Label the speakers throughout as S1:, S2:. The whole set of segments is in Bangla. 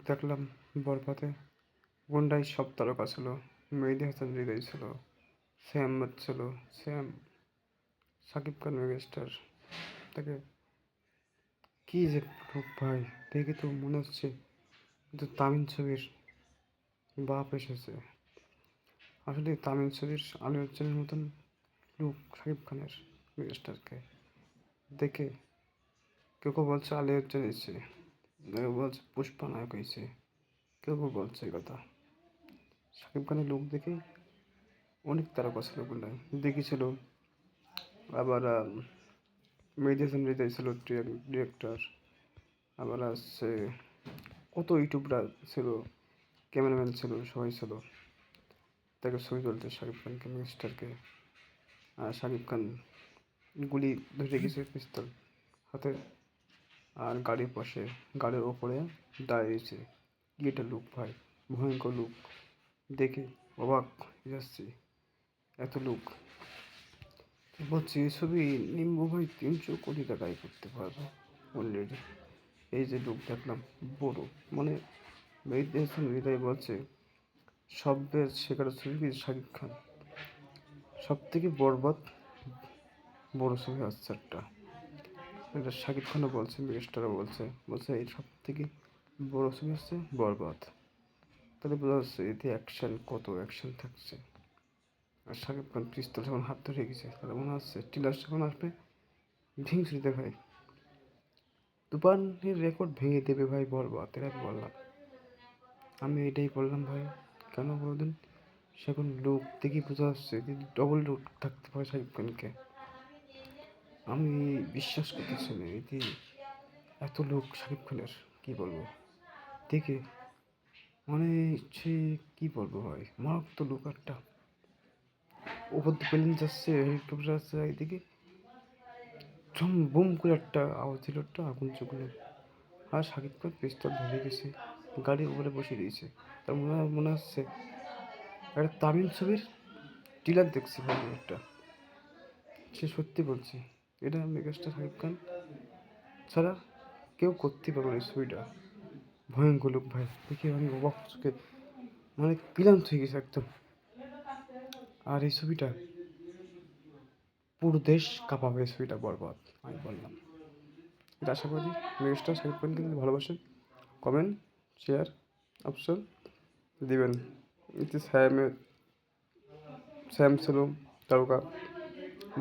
S1: দেখলাম বরবাদে গুন্ডাই সব তারকা ছিল। মেহেদী হাসান হৃদয় ছিল, শ্যাম ছিল, শ্যাম, সাকিব খান মেগাস্টার। তাকে কি যে রূপ ভাই, দেখে তো মনে হচ্ছে কিন্তু তামিল ছবির বাপ এসেছে। আসলে তামিল ছবির আলু অর্জুনের মতন লুক সাকিব খানের মেগাস্টারকে দেখে কেউ কেউ বলছে আলু অর্জুন এসেছে, কেউ বলছে পুষ্পা নায়ক হয়েছে, কেউ কেউ বলছে এই কথা। সাকিব খানের লুক দেখে অনেক তারকা ছিল গুন্ডায় দেখেছিল। আবার মেহেদী হাসান হৃদয় ছিল ডিরেক্টর। আবার আসছে কত ইউটিউবরা ছিল, ক্যামেরাম্যান ছিল, সবাই ছিল। তাকে ছবি তুলতে শাকিব খানকে মিনিস্টারকে। আর শাকিব খান গুলি ধরে গেছে পিস্তল হাতে, আর গাড়ির পাশে, গাড়ির ওপরে দাঁড়িয়েছে। কি এটা লুক ভাই, ভয়ঙ্কর লুক, দেখে অবাক হয়ে যাচ্ছি এত লুক। বলছি এই ছবি নিম্বু ভাই 300 কোটি টাকায় করতে পারবে অলরেডি। এই যে লুক দেখলাম বড়, মানে মেহেদী হাসান হৃদয় বলছে সবের শেখার ছবি কি শাকিব খান, সব থেকে বরবাদ বড় ছবি আসছে একটা। এটা শাকিব খানও বলছে, মেগাস্টারও বলছে, বলছে এই সব থেকে বড় ছবি আসছে বরবাদ। তাহলে বোঝা যাচ্ছে এতে অ্যাকশন, কত অ্যাকশন থাকছে। আর শাকিব খান পিস্তল যখন হাত ধরে গেছে, তাহলে মনে হচ্ছে টিলার যখন আসবে ধিংসি দেখায় তুফানের রেকর্ড ভেঙে দেবে ভাই বরবাদ। এর আমি বললাম, আমি এটাই বললাম ভাই। কেন বলদিন, সেখন লোক দেখি বোঝা যাচ্ছে যে ডবল লুক থাকতে পারে শাকিব খানকে। আমি বিশ্বাস করতেছি না এতে এত লোক শাকিব খানের, কি বলবো দেখে মানে সে কি বলবো ভাই, মারাত্মক লোক একটা। ওপর দিয়ে প্লেন যাচ্ছে, হেলিকপ্টার যাচ্ছে, এদিকে ঝুম বুম করে একটা আওয়াজ দিল, একটা আগুন চুগুলো। আর শাকিব খান পিস্তল ধরে গেছে, গাড়ির উপরে বসিয়ে দিয়েছে। তার মনে হচ্ছে একটা তামিল ছবির টিলার দেখছি ভাই একটা। সে সত্যি বলছি, এটা মেগাস্টার শাকিব খান ছাড়া কেউ করতে পারবে না এই ছবিটা। ভয়ঙ্কর লোক ভাই, দেখে আমি অবাক চোখে, মানে ক্লান্ত হয়ে গেছে একদম। আর এই ছবিটা পুরো দেশ কাঁপাবে, এই ছবিটা বরবাদ আমি বললাম। এটা আশা করি মেগাস্টার শাকিব খানকে যদি ভালোবাসেন, কমেন্ট, শেয়ার অপশন দিবেন। এতে শ্যাম ছিল তারকা,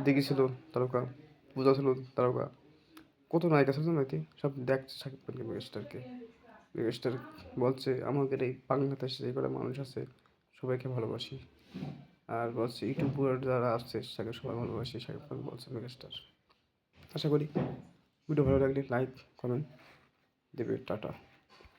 S1: দিঘি ছিল তারকা, পূজা ছিল তারকা, কত নায়িকা ছিল নাকি, সব দেখছে শাকিব খানকে মেগাস্টারকে। মেগাস্টার বলছে আমাদের এই বাংলাদেশে যে কটা মানুষ আছে সবাইকে ভালোবাসি। আর বলছে ইউটিউবার যারা আসছে তাকে সবাই ভালোবাসি, শাকিব খান বলছে মেগাস্টার। আশা করি ভিডিও ভালো লাগলে লাইক কমেন্ট দেবে। টাটা।